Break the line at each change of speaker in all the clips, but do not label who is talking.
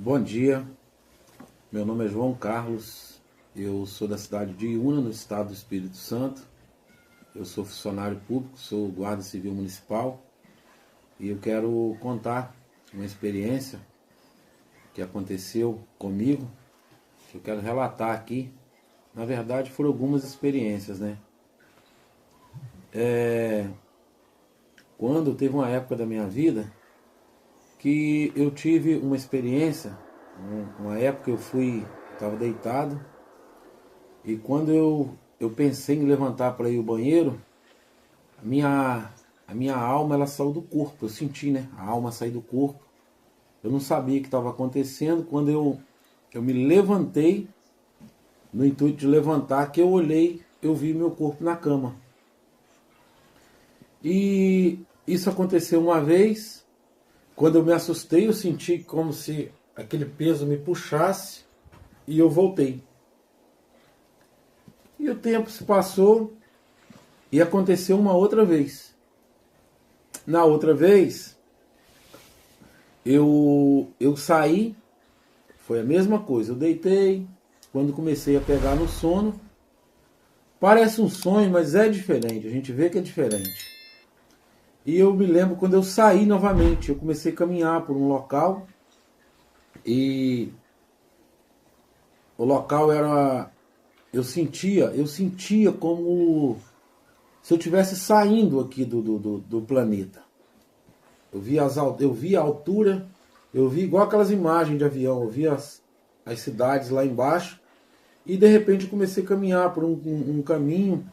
Bom dia, meu nome é João Carlos, eu sou da cidade de Iuna, no estado do Espírito Santo. Eu sou funcionário público, sou guarda civil municipal e eu quero contar uma experiência que aconteceu comigo, que eu quero relatar aqui. Na verdade foram algumas experiências, né? Quando teve uma época da minha vida que eu tive uma experiência, uma época eu estava deitado. E quando eu pensei em levantar para ir ao banheiro, a minha alma ela saiu do corpo. Eu senti, né? A alma sair do corpo. Eu não sabia o que estava acontecendo. Quando eu me levantei, no intuito de levantar, que eu olhei, eu vi meu corpo na cama. E isso aconteceu uma vez. Quando eu me assustei, eu senti como se aquele peso me puxasse e eu voltei. E o tempo se passou e aconteceu uma outra vez. Na outra vez, eu saí, foi a mesma coisa. Eu deitei, quando comecei a pegar no sono, parece um sonho, mas é diferente, a gente vê que é diferente. E eu me lembro quando eu saí novamente, eu comecei a caminhar por um local e o local era, eu sentia como se eu estivesse saindo aqui do planeta. Eu vi a altura, eu vi igual aquelas imagens de avião, eu vi as cidades lá embaixo, e de repente eu comecei a caminhar por um caminho,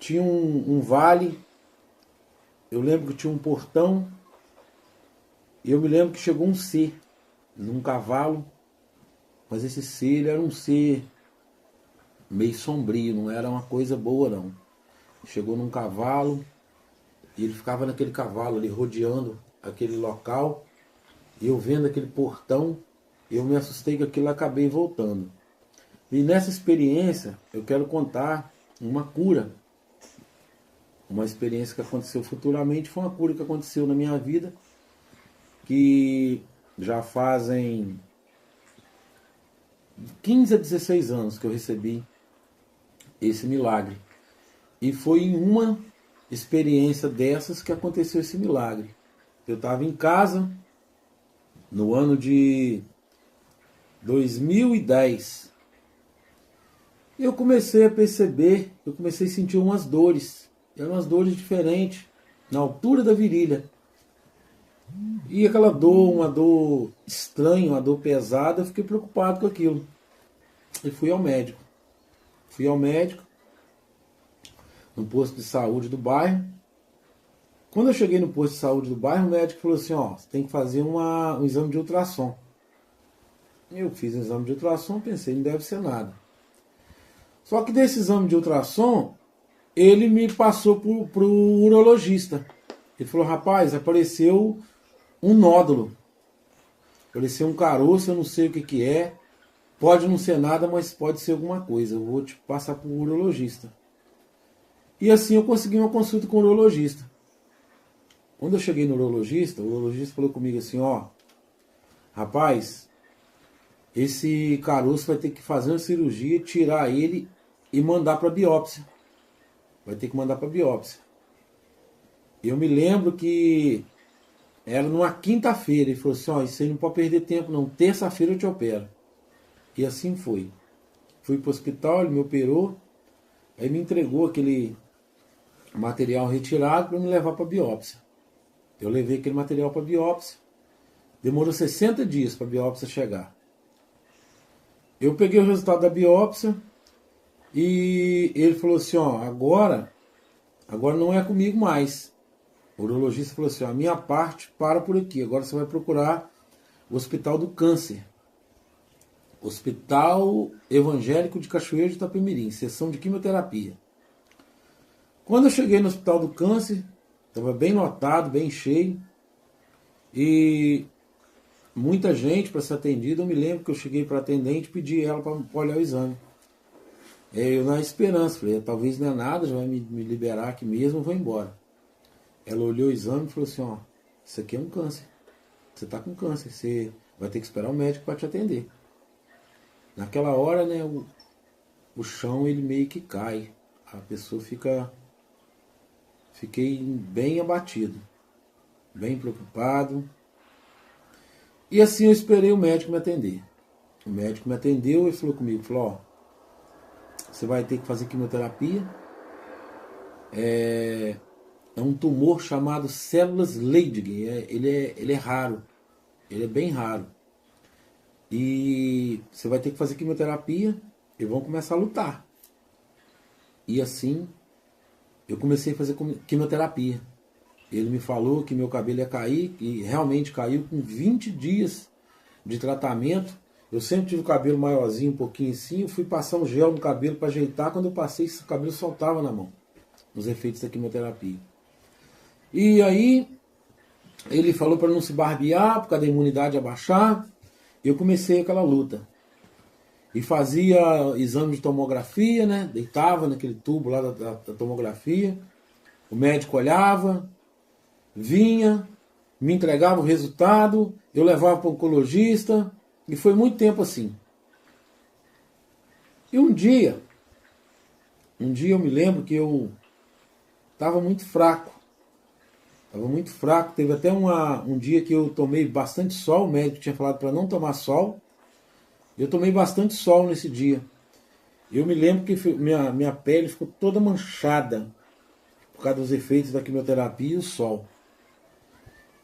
tinha um vale, eu lembro que tinha um portão, e eu me lembro que chegou um ser, num cavalo, mas esse ser ele era um ser meio sombrio, não era uma coisa boa não. Chegou num cavalo, e ele ficava naquele cavalo ali, rodeando aquele local, e eu vendo aquele portão, eu me assustei com aquilo e acabei voltando. E nessa experiência, eu quero contar uma cura. Uma experiência que aconteceu futuramente, foi uma cura que aconteceu na minha vida, que já fazem 15 a 16 anos que eu recebi esse milagre. E foi em uma experiência dessas que aconteceu esse milagre. Eu estava em casa, no ano de 2010. E eu comecei a perceber, eu comecei a sentir umas dores. Eram umas dores diferentes, na altura da virilha. E aquela dor, uma dor estranha, uma dor pesada, eu fiquei preocupado com aquilo. E fui ao médico. Fui ao médico, no posto de saúde do bairro. Quando eu cheguei no posto de saúde do bairro, o médico falou assim, ó, você tem que fazer um exame de ultrassom. Eu fiz o exame de ultrassom, pensei, não deve ser nada. Só que desse exame de ultrassom, ele me passou pro urologista. Ele falou, rapaz, apareceu um nódulo. Apareceu um caroço, eu não sei o que é. Pode não ser nada, mas pode ser alguma coisa. Eu vou te passar pro urologista. E assim eu consegui uma consulta com o urologista. Quando eu cheguei no urologista, o urologista falou comigo assim, ó, rapaz, esse caroço vai ter que fazer uma cirurgia, tirar ele e mandar para biópsia. Vai ter que mandar para biópsia. Eu me lembro que era numa quinta-feira. Ele falou assim, ó, isso aí não pode perder tempo não. Terça-feira eu te opero. E assim foi. Fui para o hospital, ele me operou. Aí me entregou aquele material retirado para me levar para biópsia. Eu levei aquele material para biópsia. Demorou 60 dias para a biópsia chegar. Eu peguei o resultado da biópsia e ele falou assim, ó, agora não é comigo mais. O urologista falou assim, ó, a minha parte para por aqui, agora você vai procurar o Hospital do Câncer. Hospital Evangélico de Cachoeiro de Itapemirim, sessão de quimioterapia. Quando eu cheguei no Hospital do Câncer, estava bem lotado, bem cheio, e muita gente para ser atendida. Eu me lembro que eu cheguei para a atendente e pedi ela para olhar o exame. Eu na esperança, falei, talvez não é nada, já vai me liberar aqui mesmo, eu vou embora. Ela olhou o exame e falou assim, ó, isso aqui é um câncer. Você está com câncer, você vai ter que esperar o médico para te atender. Naquela hora, né, o chão ele meio que cai. A pessoa fiquei bem abatido, bem preocupado. E assim eu esperei o médico me atender. O médico me atendeu e falou comigo, falou, ó, você vai ter que fazer quimioterapia. É um tumor chamado células Leydig. Ele é raro. Ele é bem raro. E você vai ter que fazer quimioterapia e vão começar a lutar. E assim, eu comecei a fazer quimioterapia. Ele me falou que meu cabelo ia cair, e realmente caiu com 20 dias de tratamento. Eu sempre tive o cabelo maiorzinho, um pouquinho assim, eu fui passar um gel no cabelo para ajeitar, quando eu passei, o cabelo soltava na mão, os efeitos da quimioterapia. E aí, ele falou para não se barbear, por causa da imunidade abaixar. Eu comecei aquela luta. E fazia exame de tomografia, né? Deitava naquele tubo lá da tomografia. O médico olhava, vinha, me entregava o resultado, eu levava para o oncologista, e foi muito tempo assim. E um dia eu me lembro que eu estava muito fraco. Teve até um dia que eu tomei bastante sol, o médico tinha falado para não tomar sol. Eu tomei bastante sol nesse dia. Eu me lembro que minha pele ficou toda manchada por causa dos efeitos da quimioterapia e o sol.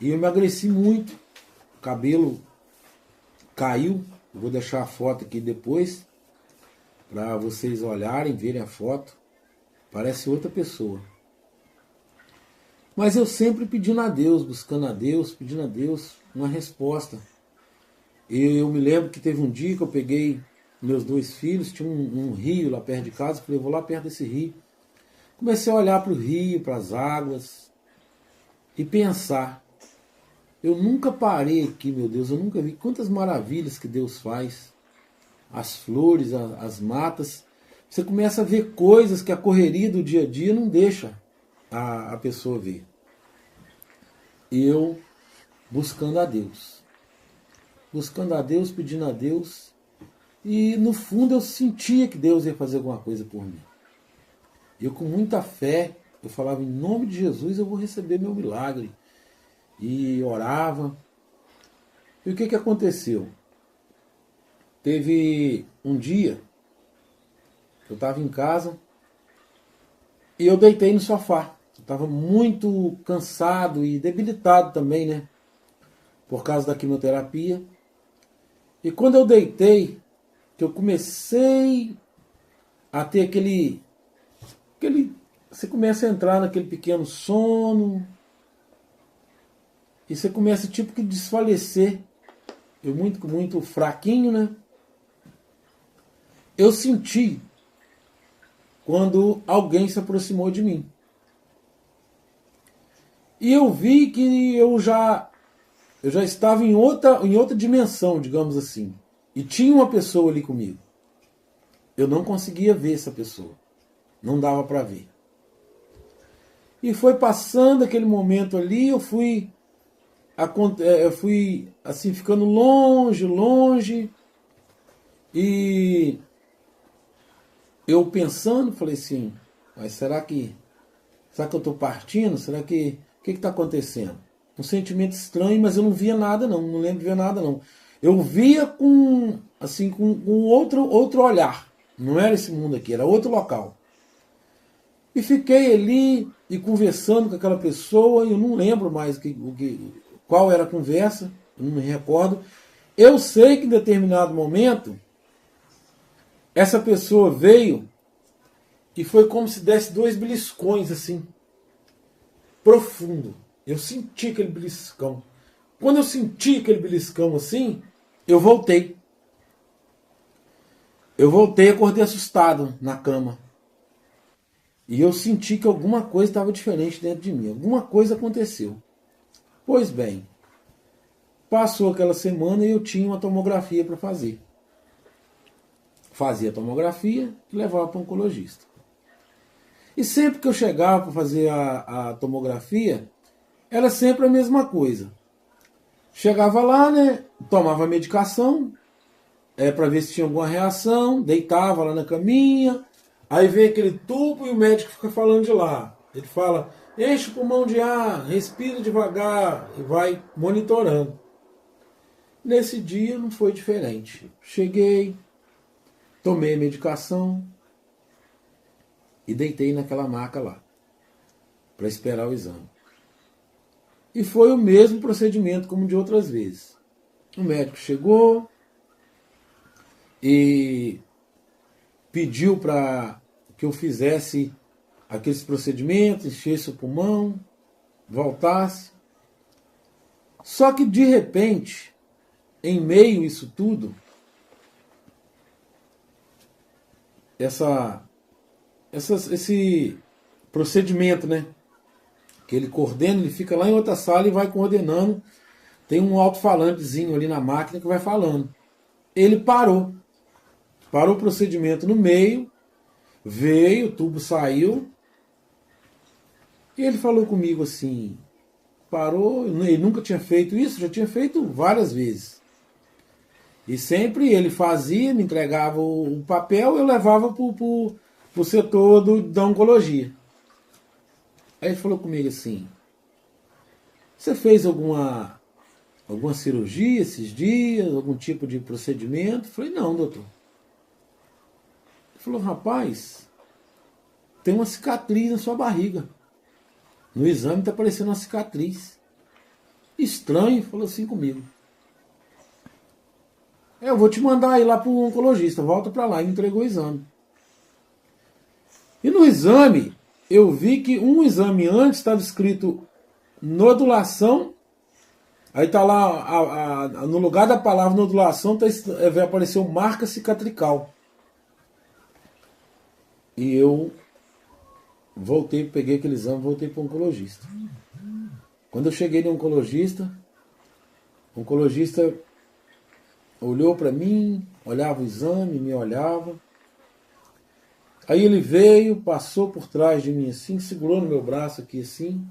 E eu emagreci muito, o cabelo caiu. Eu vou deixar a foto aqui depois, para vocês olharem, verem a foto. Parece outra pessoa. Mas eu sempre pedindo a Deus, buscando a Deus, pedindo a Deus uma resposta. Eu me lembro que teve um dia que eu peguei meus 2 filhos, tinha um rio lá perto de casa, falei, eu vou lá perto desse rio. Comecei a olhar para o rio, para as águas, e pensar, eu nunca parei aqui, meu Deus, eu nunca vi quantas maravilhas que Deus faz. As flores, as matas. Você começa a ver coisas que a correria do dia a dia não deixa a pessoa ver. E eu buscando a Deus. Buscando a Deus, pedindo a Deus. E no fundo eu sentia que Deus ia fazer alguma coisa por mim. Eu com muita fé, eu falava, em nome de Jesus eu vou receber meu milagre. E orava. E o que aconteceu? Teve um dia, eu estava em casa, e eu deitei no sofá. Eu estava muito cansado e debilitado também, né? Por causa da quimioterapia. E quando eu deitei, que eu comecei a ter aquele... Você começa a entrar naquele pequeno sono, e você começa tipo que desfalecer. Eu muito fraquinho, né? Eu senti quando alguém se aproximou de mim. E eu vi que eu já estava em outra dimensão, digamos assim. E tinha uma pessoa ali comigo. Eu não conseguia ver essa pessoa. Não dava para ver. E foi passando aquele momento ali, eu fui assim ficando longe. E eu pensando, falei assim, mas será que eu estou partindo? Será que... O que está acontecendo? Um sentimento estranho, mas eu não via nada não lembro de ver nada não. Eu via com outro olhar. Não era esse mundo aqui, era outro local. E fiquei ali e conversando com aquela pessoa, e eu não lembro mais qual era a conversa, eu não me recordo. Eu sei que em determinado momento, essa pessoa veio e foi como se desse 2 beliscões assim, profundo. Eu senti aquele beliscão. Quando eu senti aquele beliscão assim, eu voltei. Acordei assustado na cama. E eu senti que alguma coisa estava diferente dentro de mim. Alguma coisa aconteceu. Pois bem, passou aquela semana e eu tinha uma tomografia para fazer. Fazia a tomografia e levava para o oncologista. E sempre que eu chegava para fazer a tomografia, era sempre a mesma coisa. Chegava lá, né? Tomava medicação, para ver se tinha alguma reação, deitava lá na caminha, aí vem aquele tubo e o médico fica falando de lá. Ele fala, enche o pulmão de ar, respira devagar e vai monitorando. Nesse dia não foi diferente. Cheguei, tomei a medicação e deitei naquela maca lá, para esperar o exame. E foi o mesmo procedimento como de outras vezes. O médico chegou e pediu para que eu fizesse aqueles procedimentos, enchesse o pulmão, voltasse. Só que de repente, em meio a isso tudo, esse procedimento, né? Que ele coordena, ele fica lá em outra sala e vai coordenando. Tem um alto-falantezinho ali na máquina que vai falando. Ele parou. Parou o procedimento no meio, veio, o tubo saiu, e ele falou comigo assim, parou, ele nunca tinha feito isso, já tinha feito várias vezes. E sempre ele fazia, me entregava o papel, eu levava para o setor da oncologia. Aí ele falou comigo assim, você fez alguma cirurgia esses dias, algum tipo de procedimento? Eu falei, não, doutor. Ele falou, rapaz, tem uma cicatriz na sua barriga. No exame está aparecendo uma cicatriz. Estranho, falou assim comigo. Eu vou te mandar ir lá para o oncologista, volta para lá. E me entregou o exame. E no exame, eu vi que um exame antes estava escrito nodulação. Aí está lá, no lugar da palavra nodulação, vai aparecer marca cicatrical. E eu voltei, peguei aquele exame, voltei para o oncologista. Quando eu cheguei no oncologista, o oncologista olhou para mim, olhava o exame, me olhava. Aí ele veio, passou por trás de mim assim, segurou no meu braço aqui assim,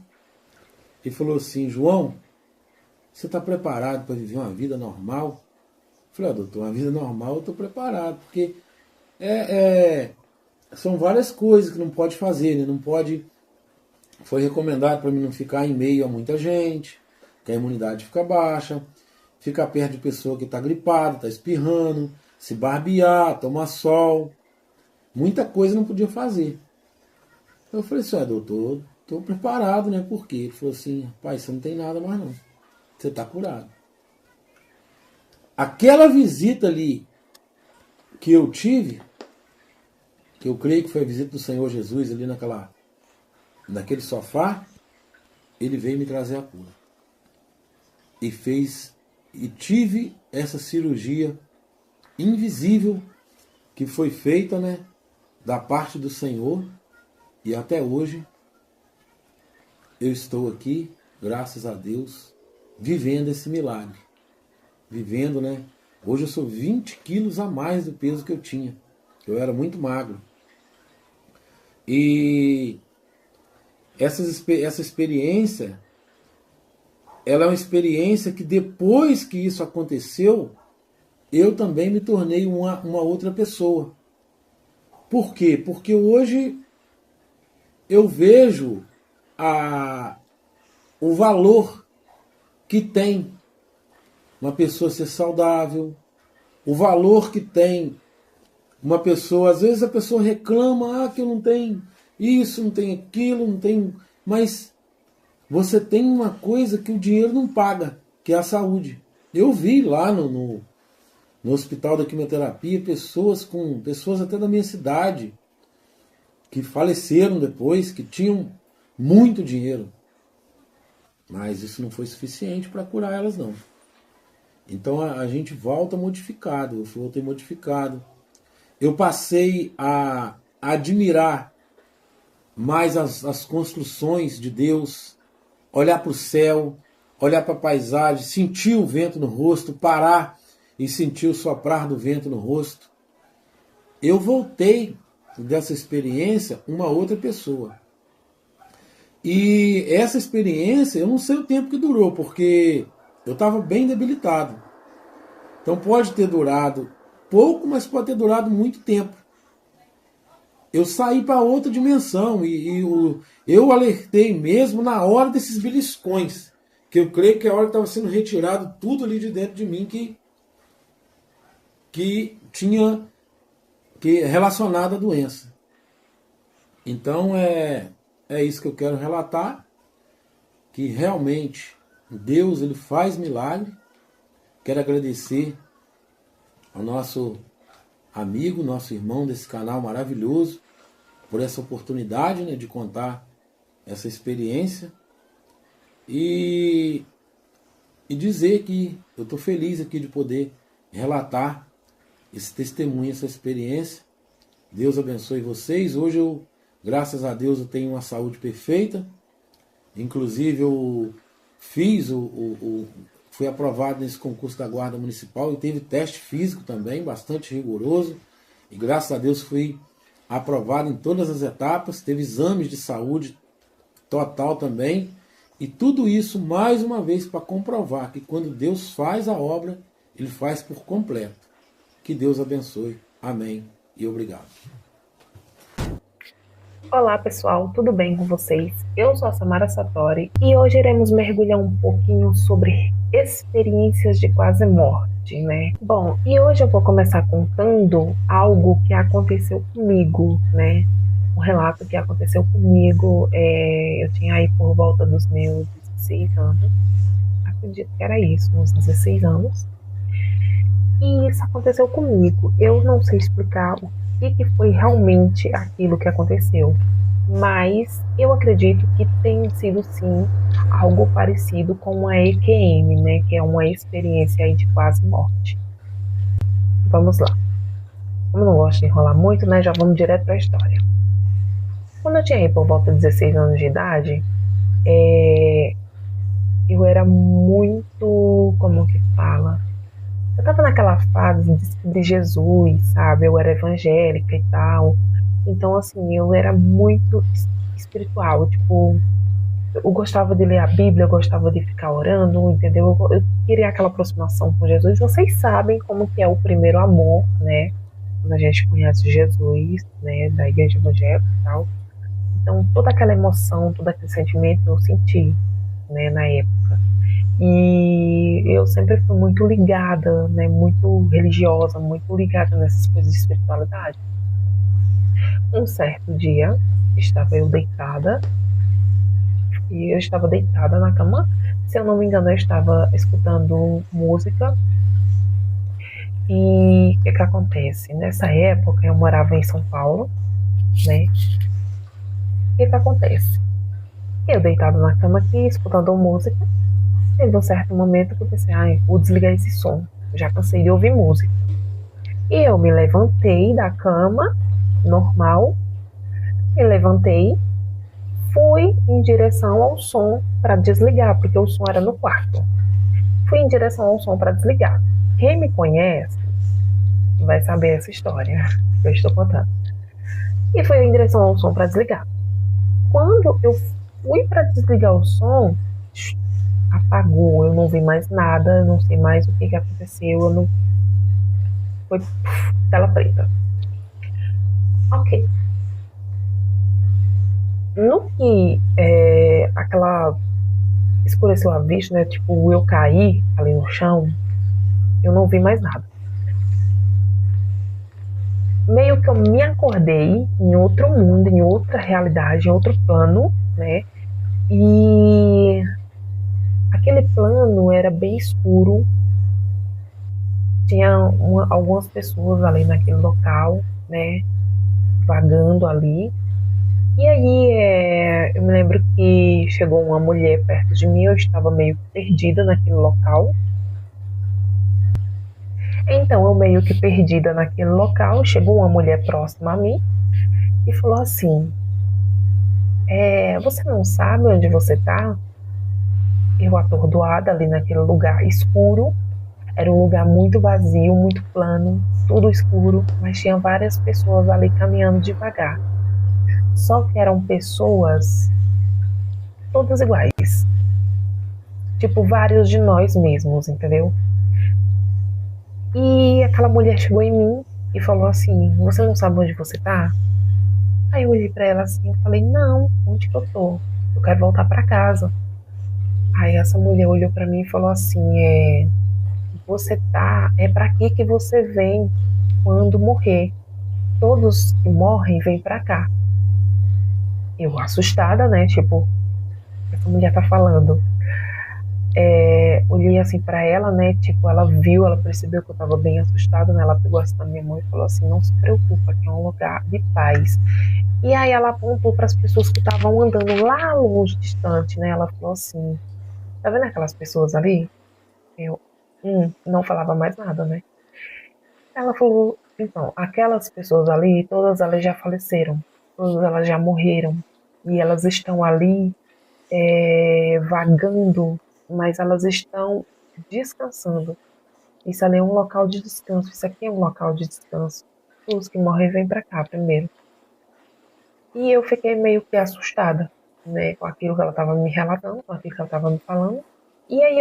e falou assim, João, você está preparado para viver uma vida normal? Eu falei, doutor, uma vida normal eu estou preparado, porque são várias coisas que não pode fazer, né? Não pode. Foi recomendado para mim não ficar em meio a muita gente, que a imunidade fica baixa, ficar perto de pessoa que está gripada, está espirrando, se barbear, tomar sol. Muita coisa não podia fazer. Eu falei assim, doutor, estou preparado, né? Por quê? Ele falou assim, rapaz, você não tem nada mais não. Você está curado. Aquela visita ali que eu tive, que eu creio que foi a visita do Senhor Jesus ali naquele sofá, ele veio me trazer a cura. E tive essa cirurgia invisível que foi feita, né, da parte do Senhor, e até hoje eu estou aqui, graças a Deus, vivendo esse milagre. Vivendo, né? Hoje eu sou 20 quilos a mais do peso que eu tinha. Eu era muito magro. E essa experiência, ela é uma experiência que depois que isso aconteceu, eu também me tornei uma outra pessoa. Por quê? Porque hoje eu vejo o valor que tem uma pessoa ser saudável, o valor que tem uma pessoa, às vezes a pessoa reclama, que eu não tenho isso, não tenho aquilo, não tenho... Mas você tem uma coisa que o dinheiro não paga, que é a saúde. Eu vi lá no hospital da quimioterapia pessoas até da minha cidade que faleceram depois, que tinham muito dinheiro. Mas isso não foi suficiente para curar elas, não. Então a gente volta modificado, eu voltei modificado. Eu passei a admirar mais as construções de Deus, olhar para o céu, olhar para a paisagem, sentir o vento no rosto, parar e sentir o soprar do vento no rosto. Eu voltei dessa experiência uma outra pessoa. E essa experiência, eu não sei o tempo que durou, porque Eu estava bem debilitado. Então pode ter durado pouco, mas pode ter durado muito tempo. Eu saí para outra dimensão eu alertei mesmo na hora desses beliscões, que eu creio que é a hora que estava sendo retirado tudo ali de dentro de mim que tinha relacionado à doença. Então é isso que eu quero relatar, que realmente Deus ele faz milagre. Quero agradecer ao nosso amigo, nosso irmão desse canal maravilhoso, por essa oportunidade, né, de contar essa experiência e dizer que eu estou feliz aqui de poder relatar esse testemunho, essa experiência. Deus abençoe vocês. Hoje graças a Deus, eu tenho uma saúde perfeita. Inclusive eu fui aprovado nesse concurso da Guarda Municipal e teve teste físico também, bastante rigoroso. E graças a Deus fui aprovado em todas as etapas. Teve exames de saúde total também. E tudo isso, mais uma vez, para comprovar que quando Deus faz a obra, Ele faz por completo. Que Deus abençoe. Amém e obrigado.
Olá pessoal, tudo bem com vocês? Eu sou a Samara Satori e hoje iremos mergulhar um pouquinho sobre experiências de quase morte, né? Bom, e hoje eu vou começar contando algo que aconteceu comigo, né? Um relato que aconteceu comigo, eu tinha aí por volta dos meus 16 anos, acredito que era isso, uns 16 anos, e isso aconteceu comigo. Eu não sei explicar o que foi realmente aquilo que aconteceu, mas eu acredito que tem sido sim algo parecido com uma EQM, né, que é uma experiência aí de quase morte. Vamos lá. Como não gosto de enrolar muito, né, já vamos direto para a história. Quando eu tinha aí por volta de 16 anos de idade, eu era muito, como que fala? Eu tava naquela fase de Jesus, sabe? Eu era evangélica e tal. Então, assim, eu era muito espiritual. Tipo, eu gostava de ler a Bíblia, eu gostava de ficar orando, entendeu? Eu queria aquela aproximação com Jesus. Vocês sabem como que é o primeiro amor, né? Quando a gente conhece Jesus, né? Da igreja evangélica e tal. Então, toda aquela emoção, todo aquele sentimento eu senti, né? Na época. E eu sempre fui muito ligada, né, muito religiosa, muito ligada nessas coisas de espiritualidade. Um certo dia, estava eu deitada, e eu estava deitada na cama, se eu não me engano, eu estava escutando música. E o que acontece? Nessa época, eu morava em São Paulo, né? O que acontece? Eu deitada na cama aqui, escutando música. Teve um certo momento que eu pensei, vou desligar esse som, já cansei de ouvir música. E eu me levantei da cama, normal, me levantei, fui em direção ao som para desligar, porque o som era no quarto. Fui em direção ao som para desligar. Quem me conhece vai saber essa história que eu estou contando. E fui em direção ao som para desligar. Quando eu fui para desligar o som, apagou, eu não vi mais nada, eu não sei mais o que aconteceu, eu não... Foi tela preta. Ok. No que aquela escureceu a vista, né? Tipo, eu caí ali no chão, eu não vi mais nada. Meio que eu me acordei em outro mundo, em outra realidade, em outro plano, né? E aquele plano era bem escuro. Tinha algumas pessoas ali naquele local, né? Vagando ali. E aí eu me lembro que chegou uma mulher perto de mim, eu estava meio perdida naquele local. Então eu meio que perdida naquele local, chegou uma mulher próxima a mim e falou assim, você não sabe onde você tá? Eu atordoada ali naquele lugar escuro, era um lugar muito vazio, muito plano, tudo escuro, mas tinha várias pessoas ali caminhando devagar. Só que eram pessoas todas iguais. tipo, vários de nós mesmos, entendeu? E aquela mulher chegou em mim e falou assim: Você não sabe onde você tá? Aí eu olhei pra ela assim e falei: Não, onde que eu tô? Eu quero voltar pra casa. Aí essa mulher olhou pra mim e falou assim: Você tá. É pra que você vem quando morrer? Todos que morrem vêm pra cá. Eu assustada, né? Tipo, essa mulher tá falando. Olhei assim pra ela, né? Tipo, ela viu, ela percebeu que eu tava bem assustada, né? Ela pegou assim na minha mão e falou assim: Não se preocupa, que é um lugar de paz. E aí ela apontou para as pessoas que estavam andando lá longe, distante, né? Ela falou assim: Tá vendo aquelas pessoas ali? Eu não falava mais nada, né? Ela falou: Então, aquelas pessoas ali, todas elas já faleceram, todas elas já morreram e elas estão ali vagando, mas elas estão descansando. Isso ali é um local de descanso. Isso aqui é um local de descanso. Os que morrem vêm para cá primeiro. E eu fiquei meio que assustada, né, com aquilo que ela estava me relatando, com aquilo que ela estava me falando. E aí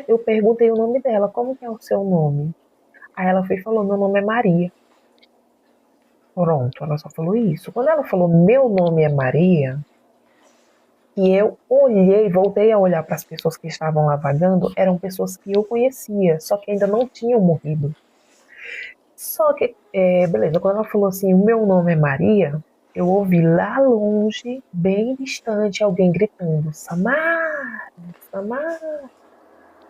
eu perguntei o nome dela: Como que é o seu nome? Aí ela foi e falou: Meu nome é Maria. Pronto, ela só falou isso. Quando ela falou meu nome é Maria, e eu olhei, voltei a olhar para as pessoas que estavam lá vagando, eram pessoas que eu conhecia, só que ainda não tinham morrido. Só que, beleza, quando ela falou assim, o meu nome é Maria, eu ouvi lá longe, bem distante, alguém gritando, Samar, Samar,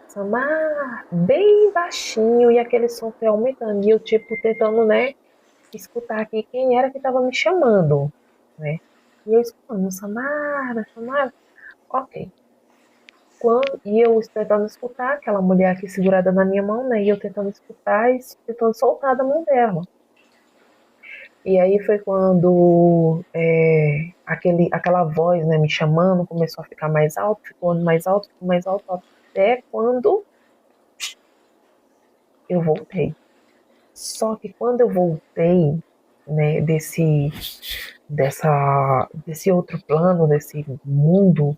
Samar, bem baixinho, e aquele som foi aumentando, e eu, tipo, tentando, né, escutar aqui quem era que estava me chamando, né, e eu escutando, Samara, Samara, ok. E eu tentando escutar, aquela mulher aqui segurada na minha mão, né, e eu tentando escutar e tentando soltar da mão dela. E aí foi quando aquela voz, né, me chamando começou a ficar mais alto, ficou mais alto, até quando eu voltei. Só que quando eu voltei, né, desse outro plano, desse mundo,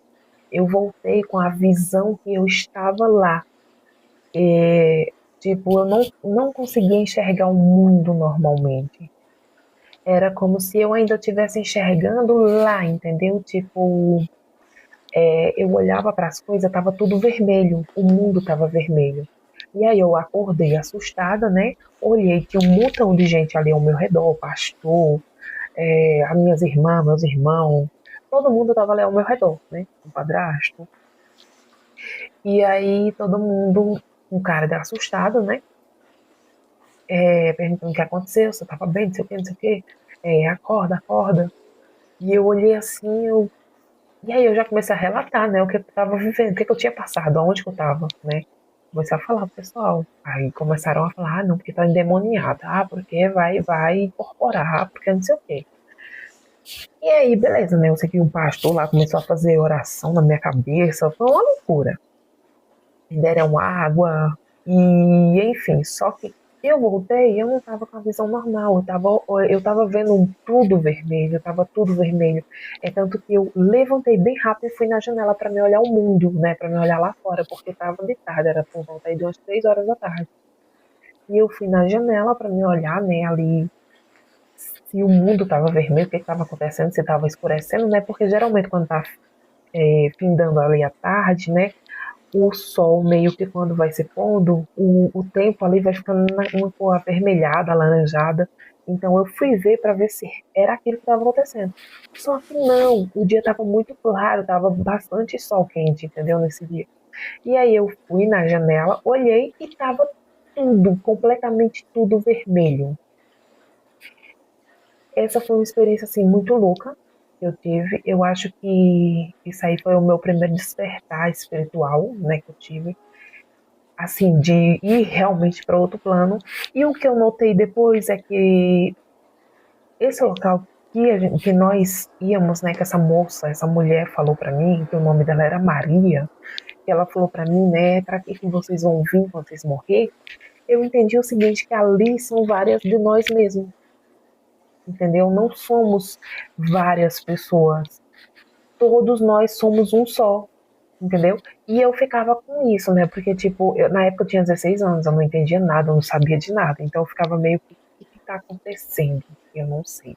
eu voltei com a visão que eu estava lá. Tipo, eu não conseguia enxergar o mundo normalmente. Era como se eu ainda estivesse enxergando lá, entendeu? Tipo, eu olhava para as coisas, tava tudo vermelho, o mundo tava vermelho. E aí eu acordei assustada, né? Olhei, tinha um montão de gente ali ao meu redor, pastor, as minhas irmãs, meus irmãos, todo mundo tava ali ao meu redor, né? Um padrasto. E aí todo mundo, um cara assustado, né? Perguntando o que aconteceu, se eu tava bem, não sei o que, não sei o que. Acorda, acorda. E eu olhei assim, e aí eu já comecei a relatar, né, o que eu estava vivendo, o que eu tinha passado, aonde que eu estava, né? Comecei a falar pro pessoal. Aí começaram a falar: não, porque tá endemoniada, porque vai incorporar, porque não sei o quê. E aí, beleza, né? Eu sei que um pastor lá começou a fazer oração na minha cabeça, foi uma loucura. Me deram água, e enfim, só que eu voltei, eu não estava com a visão normal, eu tava vendo tudo vermelho, estava tudo vermelho. É tanto que eu levantei bem rápido e fui na janela para me olhar o mundo, né, para me olhar lá fora, porque estava de tarde, era por volta aí de umas 3 horas da tarde. E eu fui na janela para me olhar, né, ali, se o mundo estava vermelho, o que estava acontecendo, se estava escurecendo, né, porque geralmente quando tá findando ali a tarde, né, o sol meio que quando vai se pondo, o tempo ali vai ficando uma cor avermelhada, alaranjada. Então eu fui ver para ver se era aquilo que estava acontecendo. Só que não, o dia estava muito claro, estava bastante sol quente, entendeu? Nesse dia. E aí eu fui na janela, olhei e estava tudo, completamente tudo vermelho. Essa foi uma experiência assim muito louca que eu tive. Eu acho que isso aí foi o meu primeiro despertar espiritual, né, que eu tive, assim, de ir realmente para outro plano. E o que eu notei depois é que esse local que nós íamos, né, que essa moça, essa mulher falou para mim, que o nome dela era Maria, que ela falou para mim, né, para que vocês vão vir quando vocês morrer, eu entendi o seguinte, que ali são várias de nós mesmos, entendeu? Não somos várias pessoas, todos nós somos um só, entendeu? E eu ficava com isso, né? Porque, tipo, na época eu tinha 16 anos, eu não entendia nada, eu não sabia de nada. Então eu ficava meio que, o que tá acontecendo? Eu não sei.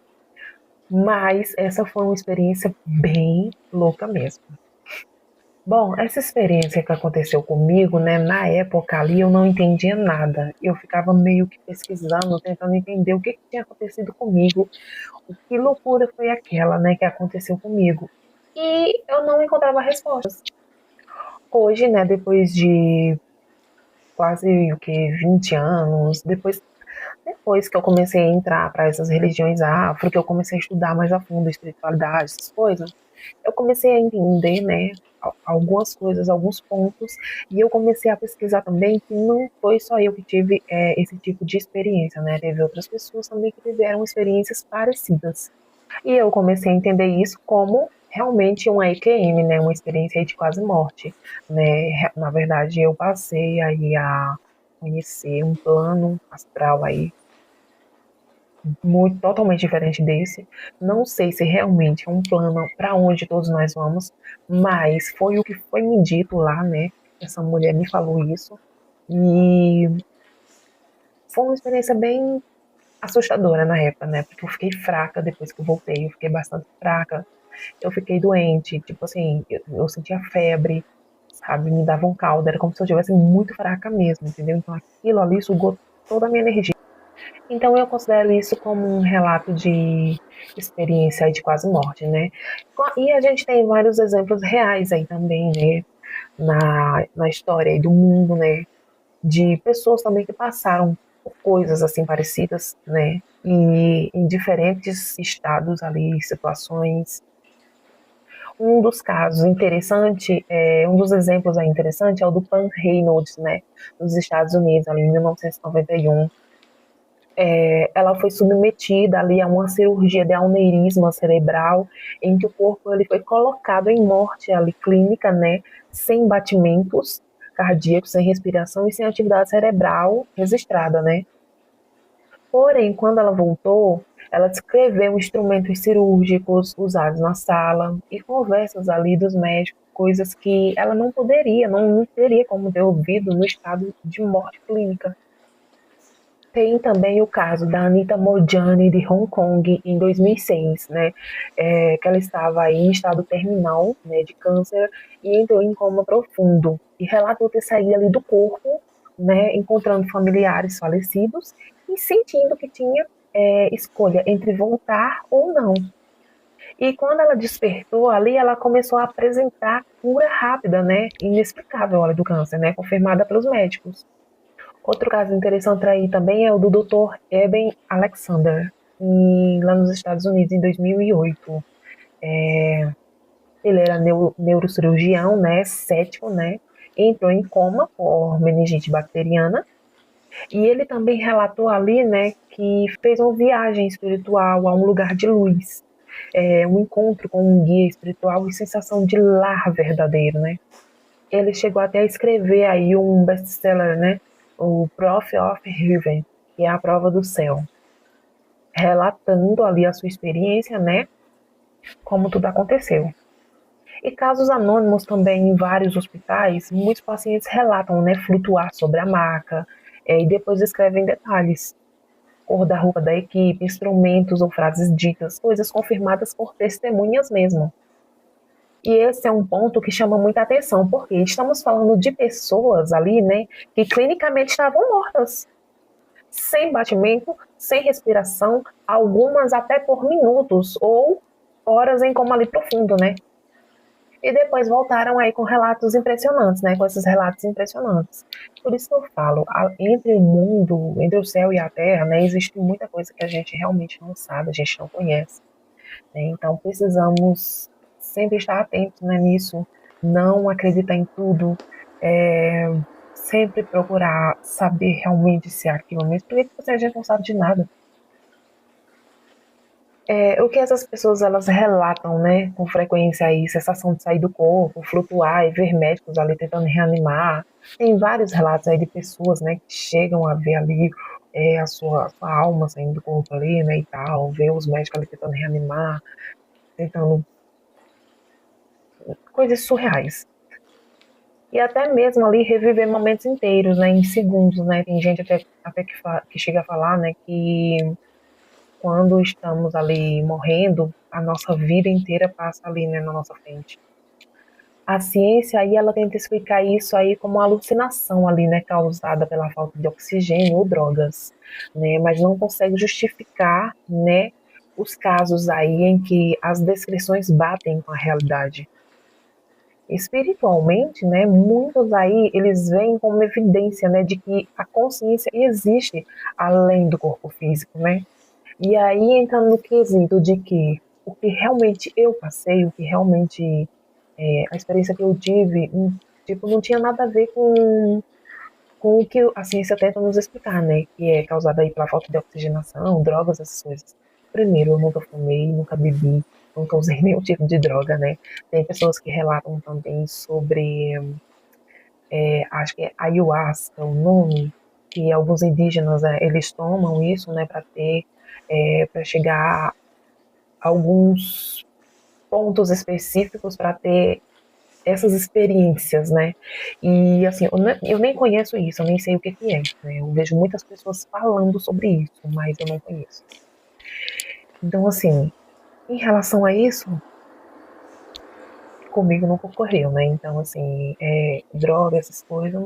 Mas essa foi uma experiência bem louca mesmo. Bom, essa experiência que aconteceu comigo, né, na época ali eu não entendia nada. Eu ficava meio que pesquisando, tentando entender o que que tinha acontecido comigo, que loucura foi aquela, né, que aconteceu comigo. E eu não encontrava respostas. Hoje, né, depois de quase o que 20 anos, depois que eu comecei a entrar para essas religiões afro, que eu comecei a estudar mais a fundo a espiritualidade, essas coisas, eu comecei a entender, né, algumas coisas, alguns pontos, e eu comecei a pesquisar também que não foi só eu que tive esse tipo de experiência, né, teve outras pessoas também que tiveram experiências parecidas. E eu comecei a entender isso como realmente um EQM, né, uma experiência aí de quase morte, né. Na verdade, eu passei aí a conhecer um plano astral aí muito totalmente diferente desse. Não sei se realmente é um plano para onde todos nós vamos, mas foi o que foi me dito lá, né? Essa mulher me falou isso e foi uma experiência bem assustadora na época, né? Porque eu fiquei fraca depois que eu voltei, eu fiquei bastante fraca. Eu fiquei doente, tipo assim, eu sentia febre, sabe? Me dava um caldo, era como se eu estivesse muito fraca mesmo, entendeu? Então aquilo ali sugou toda a minha energia. Então eu considero isso como um relato de experiência aí de quase morte, né? E a gente tem vários exemplos reais aí também, né? Na história aí do mundo, né? De pessoas também que passaram por coisas assim parecidas, né? E em diferentes estados ali, situações. Um dos casos interessante, um dos exemplos aí interessante é o do Pan Reynolds, né? Nos Estados Unidos, ali em 1991. Ela foi submetida ali a uma cirurgia de aneurisma cerebral, em que o corpo ele foi colocado em morte ali clínica, né, sem batimentos cardíacos, sem respiração e sem atividade cerebral registrada, né. Porém, quando ela voltou, ela descreveu instrumentos cirúrgicos usados na sala e conversas ali dos médicos, coisas que ela não poderia, não teria como ter ouvido no estado de morte clínica. Tem também o caso da Anita Moorjani de Hong Kong em 2006, né, que ela estava aí em estado terminal, né, de câncer e entrou em coma profundo e relatou ter saído ali do corpo, né, encontrando familiares falecidos e sentindo que tinha escolha entre voltar ou não. E quando ela despertou ali, ela começou a apresentar cura rápida, né, inexplicável ali do câncer, né, confirmada pelos médicos. Outro caso interessante aí também é o do Dr. Eben Alexander, lá nos Estados Unidos, em 2008. Ele era neurocirurgião, né, cético, né, entrou em coma por meningite bacteriana, e ele também relatou ali, né, que fez uma viagem espiritual a um lugar de luz, um encontro com um guia espiritual e sensação de lar verdadeiro, né. Ele chegou até a escrever aí um best-seller, né, o Proof of Heaven, que é a prova do céu, relatando ali a sua experiência, né, como tudo aconteceu. E casos anônimos também em vários hospitais, muitos pacientes relatam, né, flutuar sobre a maca, e depois escrevem detalhes, cor da roupa da equipe, instrumentos ou frases ditas, coisas confirmadas por testemunhas mesmo. E esse é um ponto que chama muita atenção, porque estamos falando de pessoas ali, né, que clinicamente estavam mortas, sem batimento, sem respiração, algumas até por minutos ou horas em coma ali profundo, né? E depois voltaram aí com relatos impressionantes, né? Com esses relatos impressionantes. Por isso que eu falo, entre o mundo, entre o céu e a terra, né, existe muita coisa que a gente realmente não sabe, a gente não conhece, né? Então precisamos sempre estar atentos, né, nisso, não acreditar em tudo, é, sempre procurar saber realmente se é aquilo mesmo, porque tipo, a gente não sabe de nada. O que essas pessoas elas relatam, né, com frequência aí, sensação de sair do corpo, flutuar e ver médicos ali tentando reanimar. Tem vários relatos aí de pessoas, né, que chegam a ver ali a sua alma saindo do corpo ali, né, e tal, ver os médicos ali tentando reanimar, tentando coisas surreais. e até mesmo ali reviver momentos inteiros, né, em segundos, né? Tem gente até que chega a falar, né, que quando estamos ali morrendo, a nossa vida inteira passa ali, né, na nossa frente. A ciência aí ela tenta explicar isso aí como uma alucinação ali, né, causada pela falta de oxigênio ou drogas, né, mas não consegue justificar, né, os casos aí em que as descrições batem com a realidade. Espiritualmente, né, muitos aí eles veem como evidência, né, de que a consciência existe além do corpo físico, né? E aí entra no quesito de que o que realmente eu passei, o que realmente a experiência que eu tive, tipo, não tinha nada a ver com o que a ciência tenta nos explicar, né? Que é causada aí pela falta de oxigenação, drogas, essas coisas. Primeiro, eu nunca fumei, nunca bebi, nunca usei nenhum tipo de droga, né? Tem pessoas que relatam também sobre, acho que é ayahuasca, o nome, que alguns indígenas, eles tomam isso, né, para ter, para chegar a alguns pontos específicos para ter essas experiências, né? E assim, eu nem conheço isso, eu nem sei o que que é, né? Eu vejo muitas pessoas falando sobre isso, mas eu não conheço. Então, assim, em relação a isso, comigo nunca ocorreu, né? Então, assim, droga, essas coisas,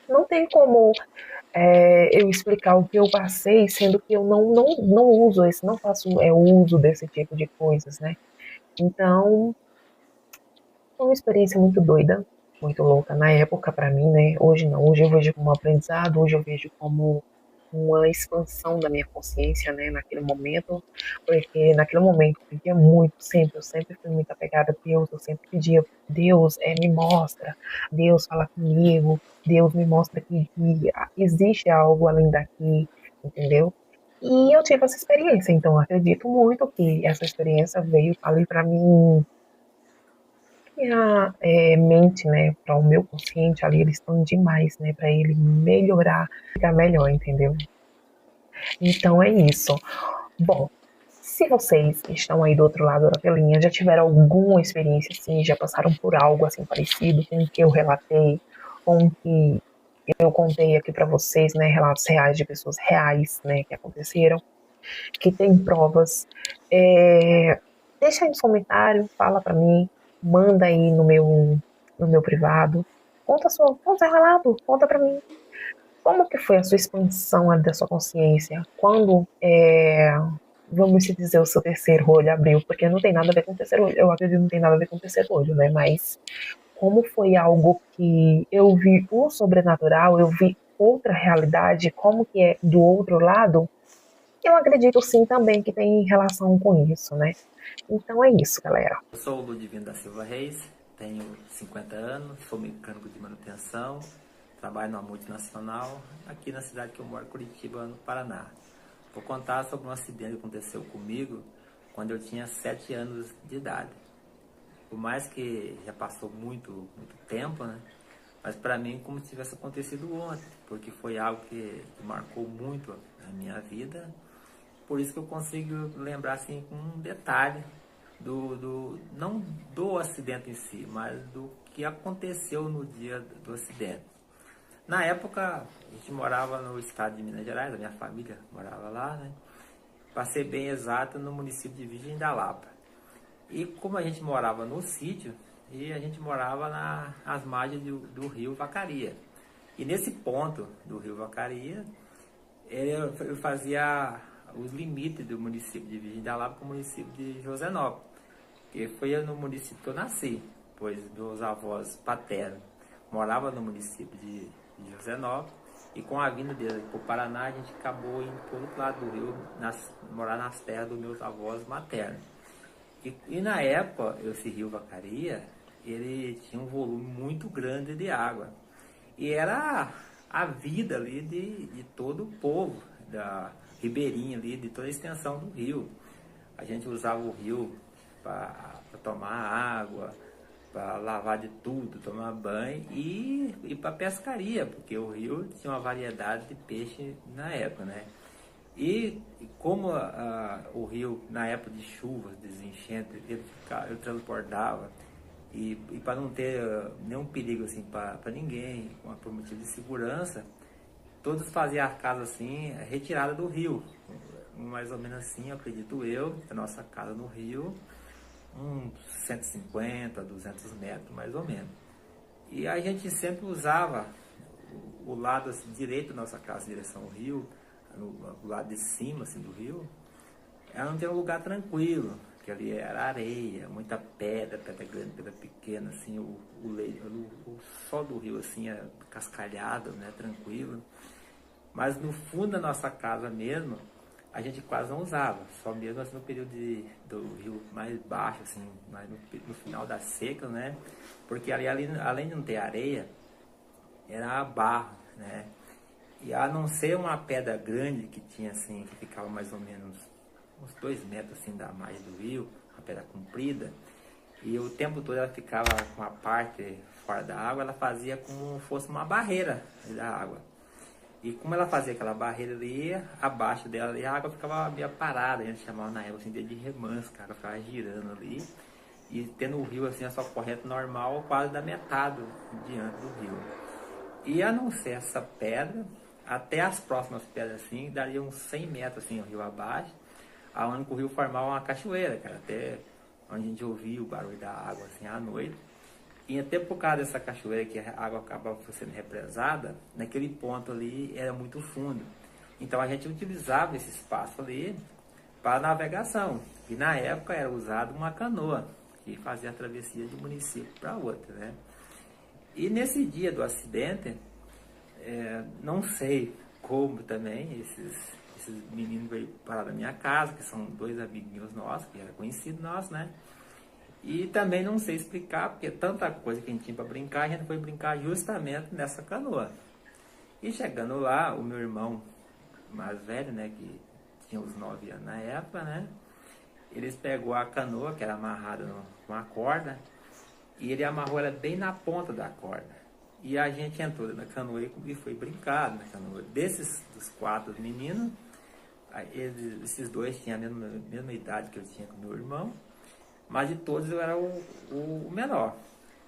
não tem como eu explicar o que eu passei, sendo que eu não uso esse, não faço uso desse tipo de coisas, né? Então, foi uma experiência muito doida, muito louca na época para mim, né? Hoje não, hoje eu vejo como um aprendizado, hoje eu vejo como uma expansão da minha consciência, né, naquele momento, porque naquele momento eu pedia muito, sempre, eu sempre fui muito apegada a Deus, eu sempre pedia, Deus, me mostra, Deus fala comigo, Deus me mostra que existe algo além daqui, entendeu? E eu tive essa experiência, então eu acredito muito que essa experiência veio ali para mim minha mente, né, para o meu consciente ali, ele expande demais, né, para ele melhorar, ficar melhor, entendeu? Então é isso. Bom, se vocês que estão aí do outro lado da telinha já tiveram alguma experiência assim, já passaram por algo assim parecido com o que eu relatei, com o que eu contei aqui para vocês, né, relatos reais de pessoas reais, né, que aconteceram, que tem provas, deixa aí nos comentários, fala para mim, manda aí no meu privado, conta seu relato, conta para mim. Como que foi a sua expansão ali da sua consciência? Quando, vamos se dizer, o seu terceiro olho abriu? Porque não tem nada a ver com o terceiro olho. Eu acredito que não tem nada a ver com o terceiro olho, né? Mas como foi algo que eu vi o sobrenatural, eu vi outra realidade, como que é do outro lado, eu acredito sim também que tem relação com isso, né? Então é isso, galera.
Eu sou o Ludivino da Silva Reis, tenho 50 anos, sou mecânico de manutenção, trabalho numa multinacional aqui na cidade que eu moro, Curitiba, no Paraná. Vou contar sobre um acidente que aconteceu comigo quando eu tinha 7 anos de idade. Por mais que já passou muito tempo, né? Mas para mim como se tivesse acontecido ontem, porque foi algo que marcou muito a minha vida. Por isso que eu consigo lembrar assim com um detalhe não do acidente em si, mas do que aconteceu no dia do acidente. Na época, a gente morava no estado de Minas Gerais, a minha família morava lá, né? Para ser bem exato, no município de Virgem da Lapa. E como a gente morava no sítio, e a gente morava nas margens do rio Vacaria. E nesse ponto do rio Vacaria, ele fazia os limites do município de Virgem da Lapa com o município de Josenópolis, que foi no município que eu nasci, pois meus avós paternos moravam no município de Josenópolis, e com a vinda dele para o Paraná, a gente acabou indo para o outro lado do rio, morar nas terras dos meus avós maternos. E na época, esse rio Vacaria, ele tinha um volume muito grande de água. E era a vida ali de todo o povo, da ribeirinha ali, de toda a extensão do rio. A gente usava o rio para tomar água, para lavar de tudo, tomar banho e para pescaria, porque o rio tinha uma variedade de peixe na época, né? E como o rio, na época de chuvas, desenchente, ele transbordava E para não ter nenhum perigo assim para ninguém, por motivo de segurança, todos faziam a casa assim, retirada do rio. Mais ou menos assim, acredito eu, a nossa casa no rio, uns 150, 200 metros mais ou menos. E a gente sempre usava o lado assim, direito da nossa casa em direção ao rio, no lado de cima assim, do rio, ela não tem um lugar tranquilo, que ali era areia, muita pedra, pedra grande, pedra pequena, assim, o sol do rio assim é cascalhado, né, tranquilo. Mas no fundo da nossa casa mesmo, a gente quase não usava, só mesmo assim, no período do rio mais baixo, assim, mais no final da seca, né? Porque ali, além de não ter areia, era barro, né? E a não ser uma pedra grande que tinha assim, que ficava mais ou menos uns 2 metros assim da margem do rio, uma pedra comprida, e o tempo todo ela ficava com a parte fora da água, ela fazia como fosse uma barreira da água. E como ela fazia aquela barreira ali, abaixo dela ali, a água ficava meio parada, a gente chamava na época assim, de remanso, cara, ficava girando ali. E tendo o rio assim, a sua corrente normal, quase da metade diante do rio. E a não ser essa pedra, até as próximas pedras assim, daria uns 100 metros assim, o rio abaixo, aonde o rio formava uma cachoeira, cara, até onde a gente ouvia o barulho da água assim à noite. E até por causa dessa cachoeira que a água acabava sendo represada, naquele ponto ali era muito fundo. Então a gente utilizava esse espaço ali para navegação. E na época era usada uma canoa, que fazia a travessia de um município para outro, né? E nesse dia do acidente, não sei como também, esses meninos veio parar na minha casa, que são 2 amiguinhos nossos, que era conhecido nosso, né? E também não sei explicar, porque tanta coisa que a gente tinha para brincar, a gente foi brincar justamente nessa canoa. E chegando lá, o meu irmão mais velho, né, que tinha uns 9 anos na época, né, eles pegou a canoa, que era amarrada com uma corda, e ele amarrou ela bem na ponta da corda. E a gente entrou na canoa e foi brincar na canoa. Dos 4 meninos, esses 2 tinham a mesma idade que eu tinha com meu irmão, mas de todos eu era o menor.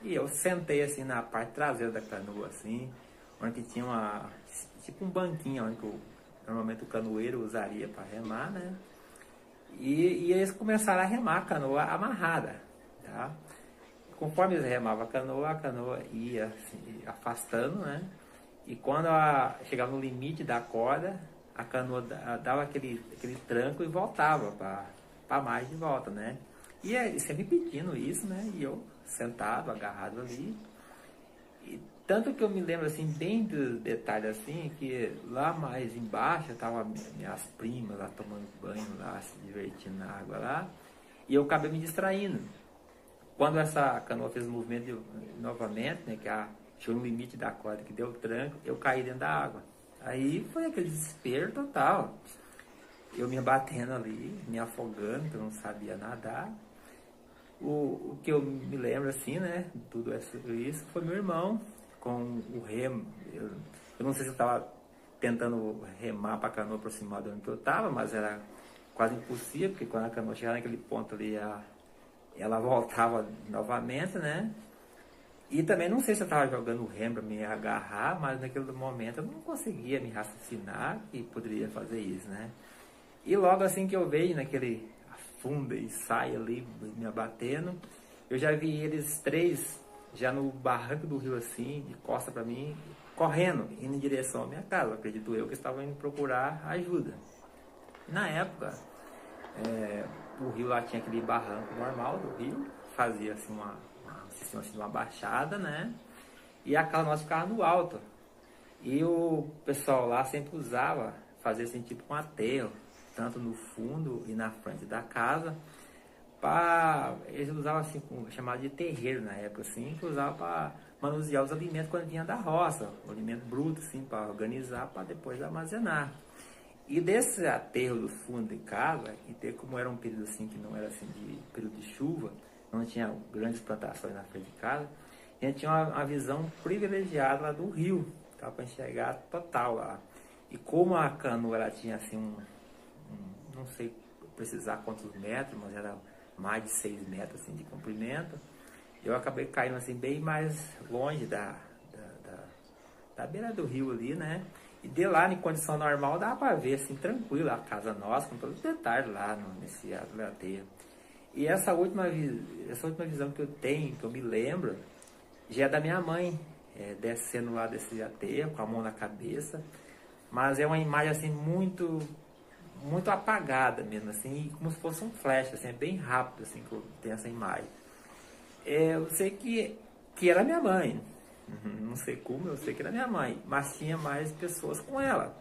E eu sentei assim na parte traseira da canoa, assim, onde tinha tipo um banquinho, onde normalmente o canoeiro usaria para remar, né? E eles começaram a remar a canoa amarrada, tá? Conforme eles remavam a canoa ia assim, afastando, né? E quando chegava no limite da corda, a canoa dava aquele tranco e voltava para mais de volta, né? E sempre repetindo isso, né? E eu sentado, agarrado ali. E tanto que eu me lembro, assim, bem dos detalhes, assim, que lá mais embaixo estavam minhas primas lá tomando banho, lá se divertindo na água lá. E eu acabei me distraindo. Quando essa canoa fez o movimento novamente, né? Que chegou no limite da corda, que deu o tranco, eu caí dentro da água. Aí foi aquele desespero total. Eu me abatendo ali, me afogando, porque eu não sabia nadar. O que eu me lembro assim, né, tudo isso, foi meu irmão com o remo. Eu não sei se eu estava tentando remar para a canoa aproximar de onde eu estava, mas era quase impossível, porque quando a canoa chegava naquele ponto ali, ela voltava novamente, né? E também não sei se eu estava jogando o remo para me agarrar, mas naquele momento eu não conseguia me raciocinar que poderia fazer isso, né? E logo assim que eu vejo naquele afunda e sai ali me abatendo, eu já vi eles 3 já no barranco do rio assim, de costa para mim, correndo, indo em direção à minha casa. Acredito eu que estavam indo procurar ajuda. Na época, o rio lá tinha aquele barranco normal do rio, fazia assim sistema assim, uma baixada, né? E a casa nossa ficava no alto. E o pessoal lá sempre usava fazer assim tipo um aterro, tanto no fundo e na frente da casa, eles usavam assim, chamado de terreiro na época, assim, que usava para manusear os alimentos quando vinha da roça, o alimento bruto, assim, para organizar, para depois armazenar. E desse aterro do fundo de casa, e como era um período assim que não era assim de período de chuva, não tinha grandes plantações na frente de casa, a gente tinha uma visão privilegiada lá do rio, tá, para enxergar total lá. E como a canoa ela tinha assim não sei precisar quantos metros, mas era mais de 6 metros assim, de comprimento, eu acabei caindo assim bem mais longe da beira do rio ali, né? E de lá, em condição normal, dá pra ver assim, tranquilo, a casa nossa, com todos os detalhes lá nesse aterro. E essa última visão que eu tenho, que eu me lembro, já é da minha mãe, descendo lá desse aterro, com a mão na cabeça. Mas é uma imagem assim muito apagada mesmo, assim, como se fosse um flash, assim, é bem rápido assim que eu tenho essa imagem. Eu sei que era minha mãe, não sei como, eu sei que era minha mãe, mas tinha mais pessoas com ela,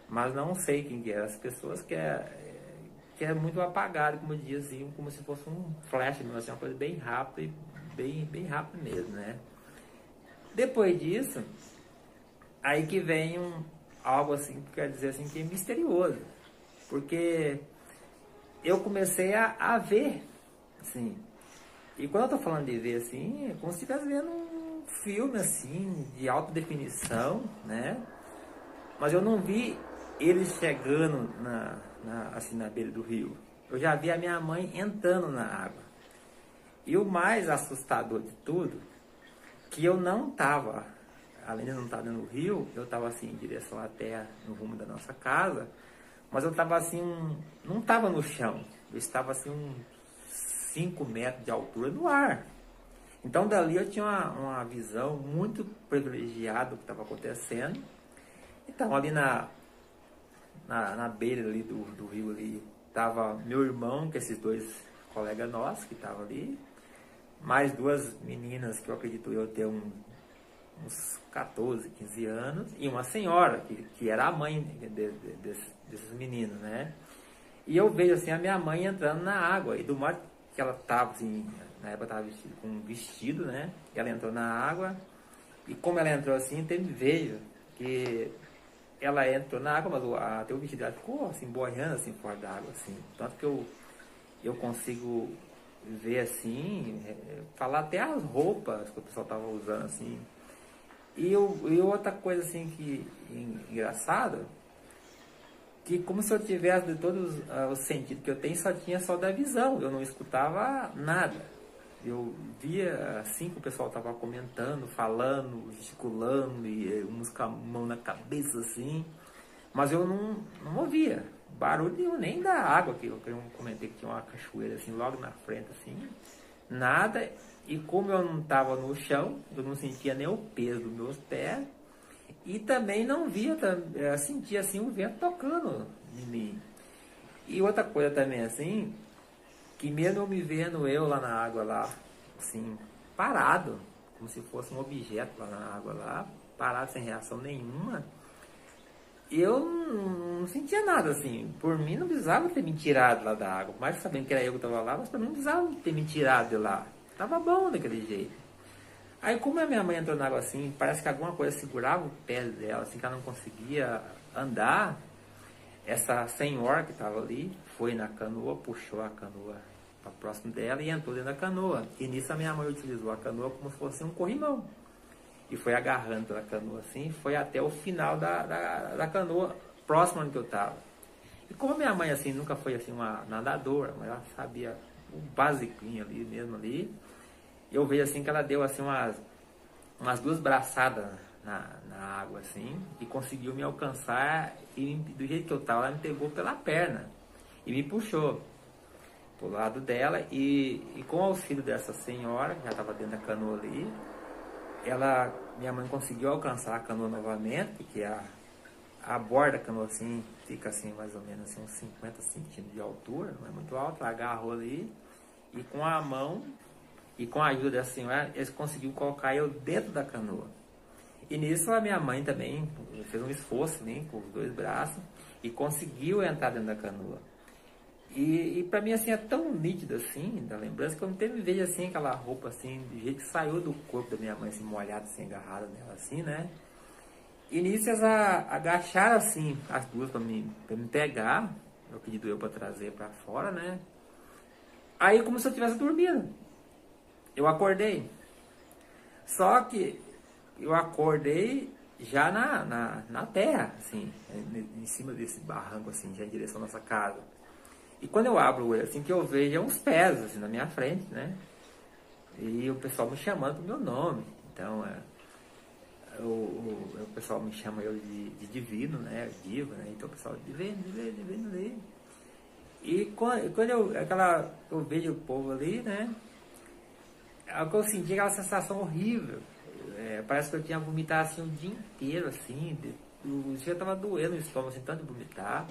mas não sei quem que eram as pessoas, que é muito apagado, como eu dizia, assim, como se fosse um flash mesmo, assim, uma coisa bem rápida e bem rápido mesmo, né? Depois disso, aí que vem algo assim, que quer dizer assim, que é misterioso, porque eu comecei a ver, assim, e quando eu tô falando de ver, assim, é como se estivesse vendo um filme, assim, de alta definição, né? Mas eu não vi eles chegando assim, na beira do rio. Eu já vi a minha mãe entrando na água. E o mais assustador de tudo, que eu não estava, além de não estar no rio, eu estava assim, em direção até no rumo da nossa casa, mas eu estava assim, não estava no chão, eu estava assim, uns 5 metros de altura no ar. Então dali eu tinha uma visão muito privilegiada do que estava acontecendo. Então ali na beira ali do rio ali, estava meu irmão, que esses 2 colegas nossos que estavam ali, mais 2 meninas que eu acredito eu ter uns 14, 15 anos, e uma senhora, que era a mãe desses meninos, né? E eu vejo assim a minha mãe entrando na água, e do modo que ela estava assim, na época estava com um vestido, né? E ela entrou na água, e como ela entrou assim, vejo que ela entrou na água, mas até o vestido dela ficou assim, boiando assim, fora da água, assim. Tanto que eu consigo ver assim, falar até as roupas que o pessoal estava usando, assim. E outra coisa assim que engraçada, que como se eu tivesse de todos os sentidos que eu tenho, só da visão, eu não escutava nada. Eu via assim que o pessoal estava comentando, falando, gesticulando, e uns com a mão na cabeça assim, mas eu não ouvia barulho nenhum, nem da água, que eu comentei que tinha uma cachoeira assim logo na frente, assim, nada. E como eu não estava no chão, eu não sentia nem o peso dos meus pés, e também não via, sentia assim o vento tocando em mim. E outra coisa também assim, que mesmo eu me vendo eu lá na água lá, assim, parado, como se fosse um objeto lá na água lá, parado sem reação nenhuma, eu não sentia nada assim. Por mim não precisava ter me tirado lá da água, mais sabendo que era eu que estava lá, mas para mim não precisava ter me tirado de lá. Tava bom daquele jeito. Aí como a minha mãe entrou na água assim, parece que alguma coisa segurava o pé dela, assim, que ela não conseguia andar. Essa senhora que estava ali foi na canoa, puxou a canoa para próximo dela e entrou dentro da canoa. E nisso a minha mãe utilizou a canoa como se fosse um corrimão. E foi agarrando a canoa assim, foi até o final da canoa, próximo onde eu estava. E como a minha mãe assim nunca foi assim uma nadadora, mas ela sabia o basiquinho ali mesmo ali, eu vejo assim que ela deu assim umas 2 braçadas na água assim, e conseguiu me alcançar, e do jeito que eu estava, ela me pegou pela perna e me puxou pro lado dela, e com o auxílio dessa senhora, que já estava dentro da canoa ali, minha mãe conseguiu alcançar a canoa novamente, porque a borda da canoa assim, fica assim mais ou menos assim, uns 50 centímetros de altura, não é muito alto, ela agarrou ali, e com a mão, e com a ajuda dessa senhora, eles conseguiram colocar eu dentro da canoa. E nisso a minha mãe também fez um esforço, né, com os 2 braços, e conseguiu entrar dentro da canoa. E para mim assim é tão nítido assim, da lembrança, que eu não me vejo assim aquela roupa assim, do jeito que saiu do corpo da minha mãe, assim, molhada, assim, agarrada nela assim, né? E nisso elas agacharam assim, as 2 para me pegar, eu pedi eu para trazer para fora, né? Aí como se eu estivesse dormindo. Eu acordei. Só que eu acordei já na terra, assim, em cima desse barranco, assim, já em direção à nossa casa. E quando eu abro o olho, assim, que eu vejo uns pés, assim, na minha frente, né? E o pessoal me chamando pro meu nome. Então, o pessoal me chama eu de divino, né? Divo, né? Então o pessoal, divino, divino, divino ali. E quando eu vejo o povo ali, né? Eu senti aquela sensação horrível. Parece que eu tinha vomitado assim o dia inteiro, assim. O dia tava doendo o estômago, assim, tanto de vomitar.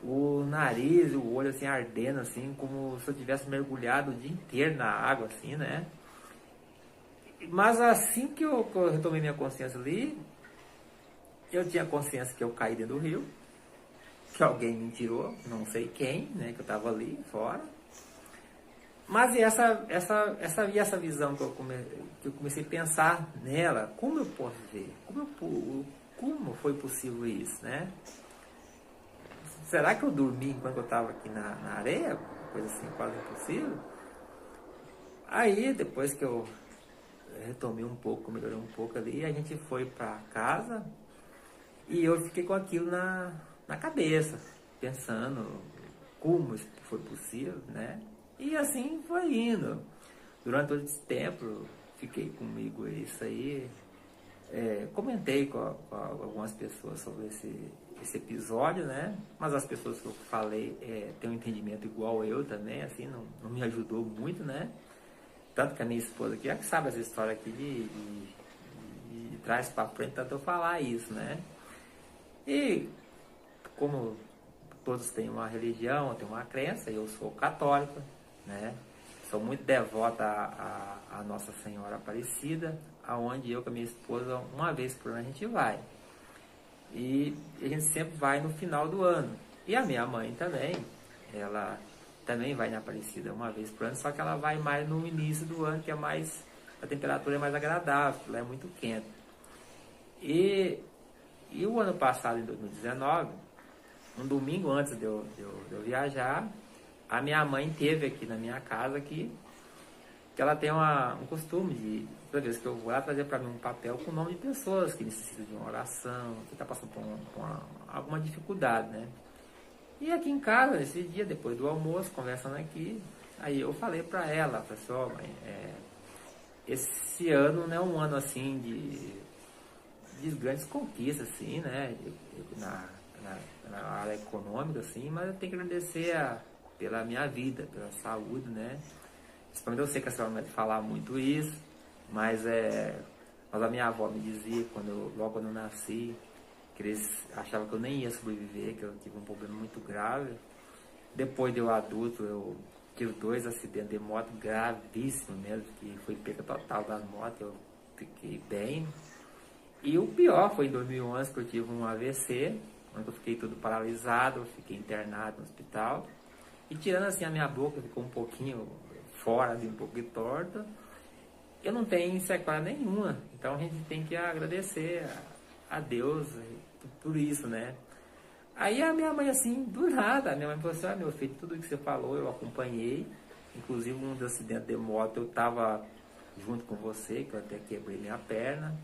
O nariz, o olho, assim, ardendo, assim, como se eu tivesse mergulhado o dia inteiro na água, assim, né? Mas assim que eu retomei minha consciência ali, eu tinha consciência que eu caí dentro do rio, que alguém me tirou, não sei quem, né? Que eu tava ali fora. Mas essa visão que eu comecei a pensar nela, como eu posso ver? Como foi possível isso, né? Será que eu dormi enquanto eu estava aqui na areia? Coisa assim, quase impossível. Aí, depois que eu retomei um pouco, melhorei um pouco ali, a gente foi para casa e eu fiquei com aquilo na cabeça, pensando como isso foi possível, né? E assim foi indo. Durante todo esse tempo, fiquei comigo isso aí. Comentei com algumas pessoas sobre esse episódio, né? Mas as pessoas que eu falei têm um entendimento igual eu também, assim, não me ajudou muito, né? Tanto que a minha esposa aqui, já que sabe essa história aqui de trás para frente, tanto eu falar isso, né? E como todos têm uma religião, têm uma crença, eu sou católico, né? Sou muito devota à Nossa Senhora Aparecida, aonde eu com a minha esposa, uma vez por ano a gente vai. E a gente sempre vai no final do ano. E a minha mãe também, ela também vai na Aparecida uma vez por ano, só que ela vai mais no início do ano, que é mais, a temperatura é mais agradável, ela é muito quente. E o ano passado, em 2019, um domingo antes de eu viajar, a minha mãe teve aqui na minha casa que ela tem um costume de, toda vez que eu vou lá, trazer para mim um papel com o nome de pessoas que necessitam de uma oração, que está passando por alguma dificuldade, né? E aqui em casa, esse dia, depois do almoço, conversando aqui, aí eu falei para ela, pessoal, mãe, esse ano não é um ano assim de grandes conquistas, assim, né? Na área econômica, assim, mas eu tenho que agradecer pela minha vida, pela saúde, né? Principalmente eu sei que a senhora não vai falar muito isso, mas a minha avó me dizia, logo quando eu nasci, que eles achavam que eu nem ia sobreviver, que eu tive um problema muito grave. Depois de eu adulto, eu tive 2 acidentes de moto gravíssimos mesmo, que foi perda total das motos, eu fiquei bem. E o pior foi em 2011, que eu tive um AVC, onde eu fiquei todo paralisado, eu fiquei internado no hospital. E tirando assim a minha boca, ficou um pouquinho fora, um pouquinho torta, eu não tenho sequela nenhuma. Então a gente tem que agradecer a Deus por isso, né? Aí a minha mãe assim, do nada, a minha mãe falou assim, meu filho, tudo que você falou eu acompanhei, inclusive um dos acidentes de moto eu estava junto com você, que eu até quebrei minha perna.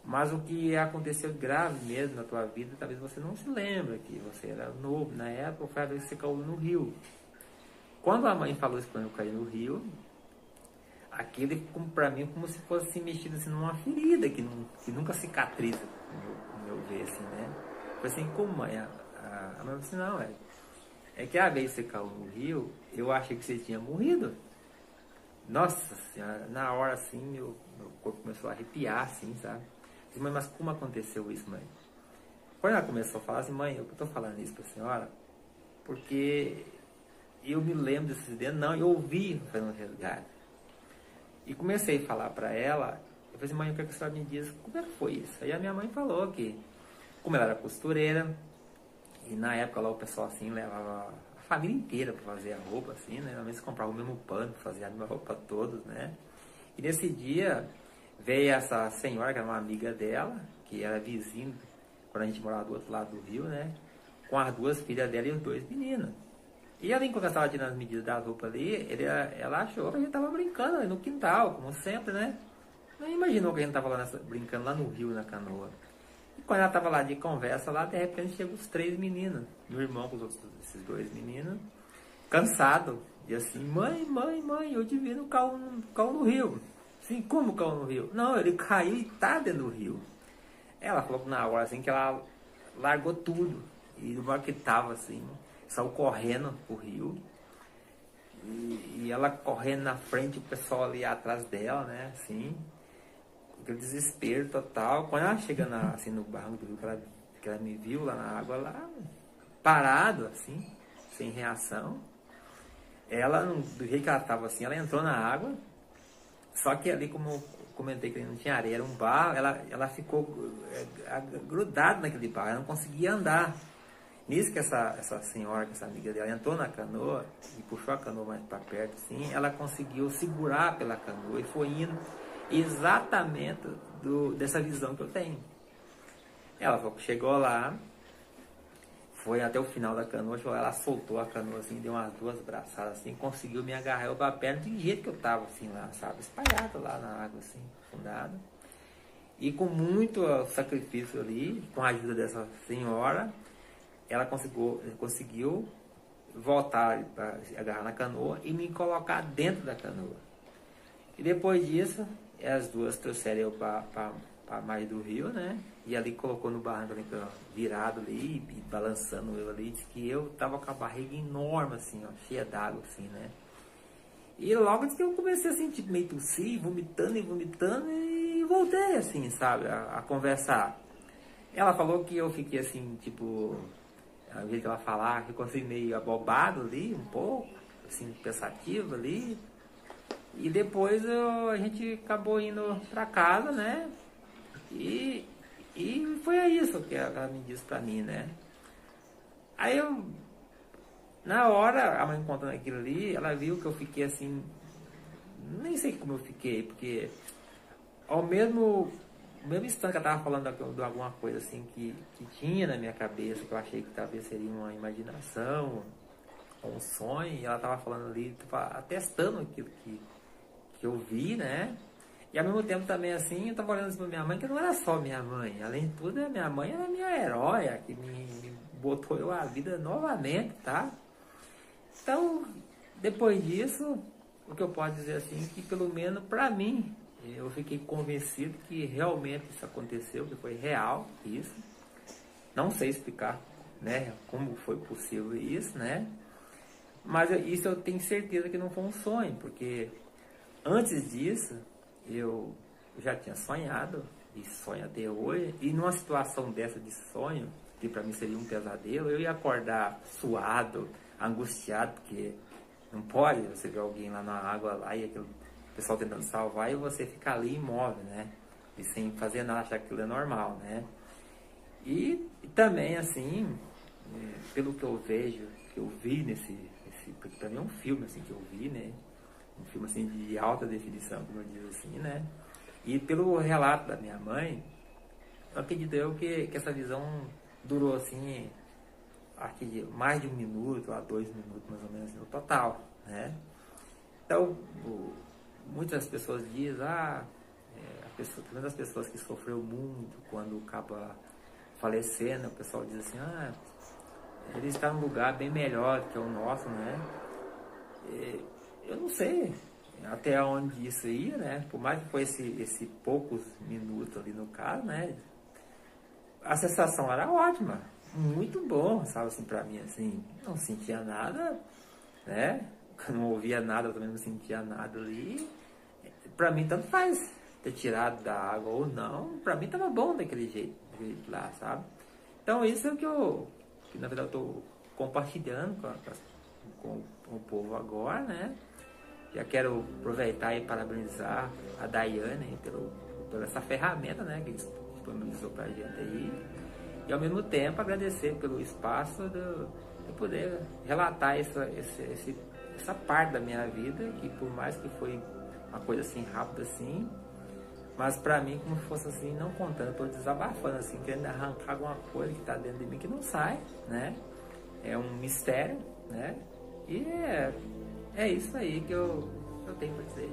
Mas o que aconteceu grave mesmo na tua vida, talvez você não se lembre, que você era novo na época, foi a vez que você caiu no rio. Quando a mãe falou isso quando eu caí no rio, aquilo para mim como se fosse mexido assim, numa ferida que nunca cicatriza, no meu ver, assim, né? Foi assim, como mãe? A mãe falou assim, não, é que a vez que você caiu no rio, eu achei que você tinha morrido. Nossa Senhora, na hora assim, meu corpo começou a arrepiar, assim, sabe? Eu disse, mãe, mas como aconteceu isso, mãe? Quando ela começou a falar assim, mãe, eu estou falando isso para a senhora, porque eu me lembro desse acidente, não, eu ouvi fazendo resgate. E comecei a falar para ela, eu falei assim, mãe, eu quero que a senhora me diz como é que foi isso. Aí a minha mãe falou que, como ela era costureira, e na época lá o pessoal assim levava a família inteira para fazer a roupa, assim, né? Normalmente comprava o mesmo pano para fazer a mesma roupa todos, né? E nesse dia veio essa senhora, que era uma amiga dela, que era vizinha, quando a gente morava do outro lado do rio, né? Com as 2 filhas dela e os 2 meninos. E ela, enquanto ela estava tirando as medidas da roupa ali, ela achou que a gente estava brincando ali no quintal, como sempre, né? Não imaginou que a gente estava lá brincando lá no rio, na canoa. E quando ela estava lá de conversa, lá de repente chegam os 3 meninos, meu irmão com esses 2 meninos, cansado, E assim, mãe, eu te vi no caiu no rio. Assim, como caiu no rio? Não, ele caiu e tá dentro do rio. Ela falou que na hora assim que ela largou tudo. E no hora que tava assim, saiu correndo pro rio. E ela correndo na frente, o pessoal ali atrás dela, né? Assim, aquele desespero total. Quando ela chega assim, no barranco do rio, que ela me viu lá na água, lá parado, assim, sem reação. Ela, do jeito que ela estava assim, ela entrou na água, só que ali, como eu comentei que não tinha areia, era um barro, ela ficou grudada naquele barro, ela não conseguia andar. Nisso que essa senhora, que essa amiga dela, entrou na canoa e puxou a canoa mais para perto, assim, ela conseguiu segurar pela canoa e foi indo exatamente dessa visão que eu tenho. Ela chegou lá, foi até o final da canoa, ela soltou a canoa assim, deu umas 2 braçadas assim, conseguiu me agarrar eu pra perna do jeito que eu tava assim lá, sabe, espalhado lá na água assim, afundado. E com muito sacrifício ali, com a ajuda dessa senhora, ela conseguiu voltar para agarrar na canoa e me colocar dentro da canoa. E depois disso, as duas trouxeram eu para mais do rio, né? E ali colocou no barranco ali, virado ali, e balançando eu ali, disse que eu tava com a barriga enorme, assim, ó, cheia d'água, assim, né? E logo disse que eu comecei a sentir meio tossir, vomitando e voltei, assim, sabe, a conversar. Ela falou que eu fiquei assim, tipo, ao jeito que ela falava, ficou assim meio abobado ali, um pouco, assim, pensativo ali. E depois a gente acabou indo pra casa, né? E foi isso que ela me disse pra mim, né? Aí eu, na hora, a mãe contando aquilo ali, ela viu que eu fiquei assim, nem sei como eu fiquei, porque ao mesmo instante que ela tava falando de alguma coisa assim que tinha na minha cabeça, que eu achei que talvez seria uma imaginação, um sonho, e ela tava falando ali, atestando aquilo que eu vi, né? E ao mesmo tempo também assim, eu tava olhando assim pra minha mãe, que não era só minha mãe, além de tudo, a minha mãe era minha herói, que me botou eu à vida novamente, tá? Então, depois disso, o que eu posso dizer assim, que pelo menos pra mim, eu fiquei convencido que realmente isso aconteceu, que foi real isso. Não sei explicar, né, como foi possível isso, né? Mas isso eu tenho certeza que não foi um sonho, porque antes disso, eu já tinha sonhado, e sonho até hoje, e numa situação dessa de sonho, que para mim seria um pesadelo, eu ia acordar suado, angustiado, porque não pode você ver alguém lá na água lá e aquele pessoal tentando salvar e você ficar ali imóvel, né? E sem fazer nada, achar que aquilo é normal, né? E também, assim, pelo que eu vejo, que eu vi porque para mim é um filme, assim, que eu vi, né? Um filme, assim, de alta definição, como eu digo assim, né? E pelo relato da minha mãe, eu acredito que essa visão durou, assim, acho que mais de 1 minuto a 2 minutos, mais ou menos, no total, né? Então, muitas pessoas dizem, pelo menos as pessoas que sofreu muito quando acaba falecendo, o pessoal diz assim, ele está num lugar bem melhor que o nosso, né? Eu não sei até onde isso ia, né? Por mais que foi esse poucos minutos ali no caso, né? A sensação era ótima, muito bom, sabe, assim, pra mim, assim, não sentia nada, né? Não ouvia nada, eu também não sentia nada ali. Pra mim, tanto faz ter tirado da água ou não, pra mim tava bom daquele jeito lá, sabe? Então, isso é o que na verdade eu tô compartilhando com o povo agora, né? Já quero aproveitar e parabenizar a Daiane por essa ferramenta, né, que disponibilizou pra gente aí. E ao mesmo tempo agradecer pelo espaço de poder relatar essa parte da minha vida, que por mais que foi uma coisa assim rápida assim, mas pra mim como se fosse assim, não contando, tô desabafando assim, querendo arrancar alguma coisa que tá dentro de mim que não sai, né? É um mistério, né? E é isso aí que eu tenho pra dizer.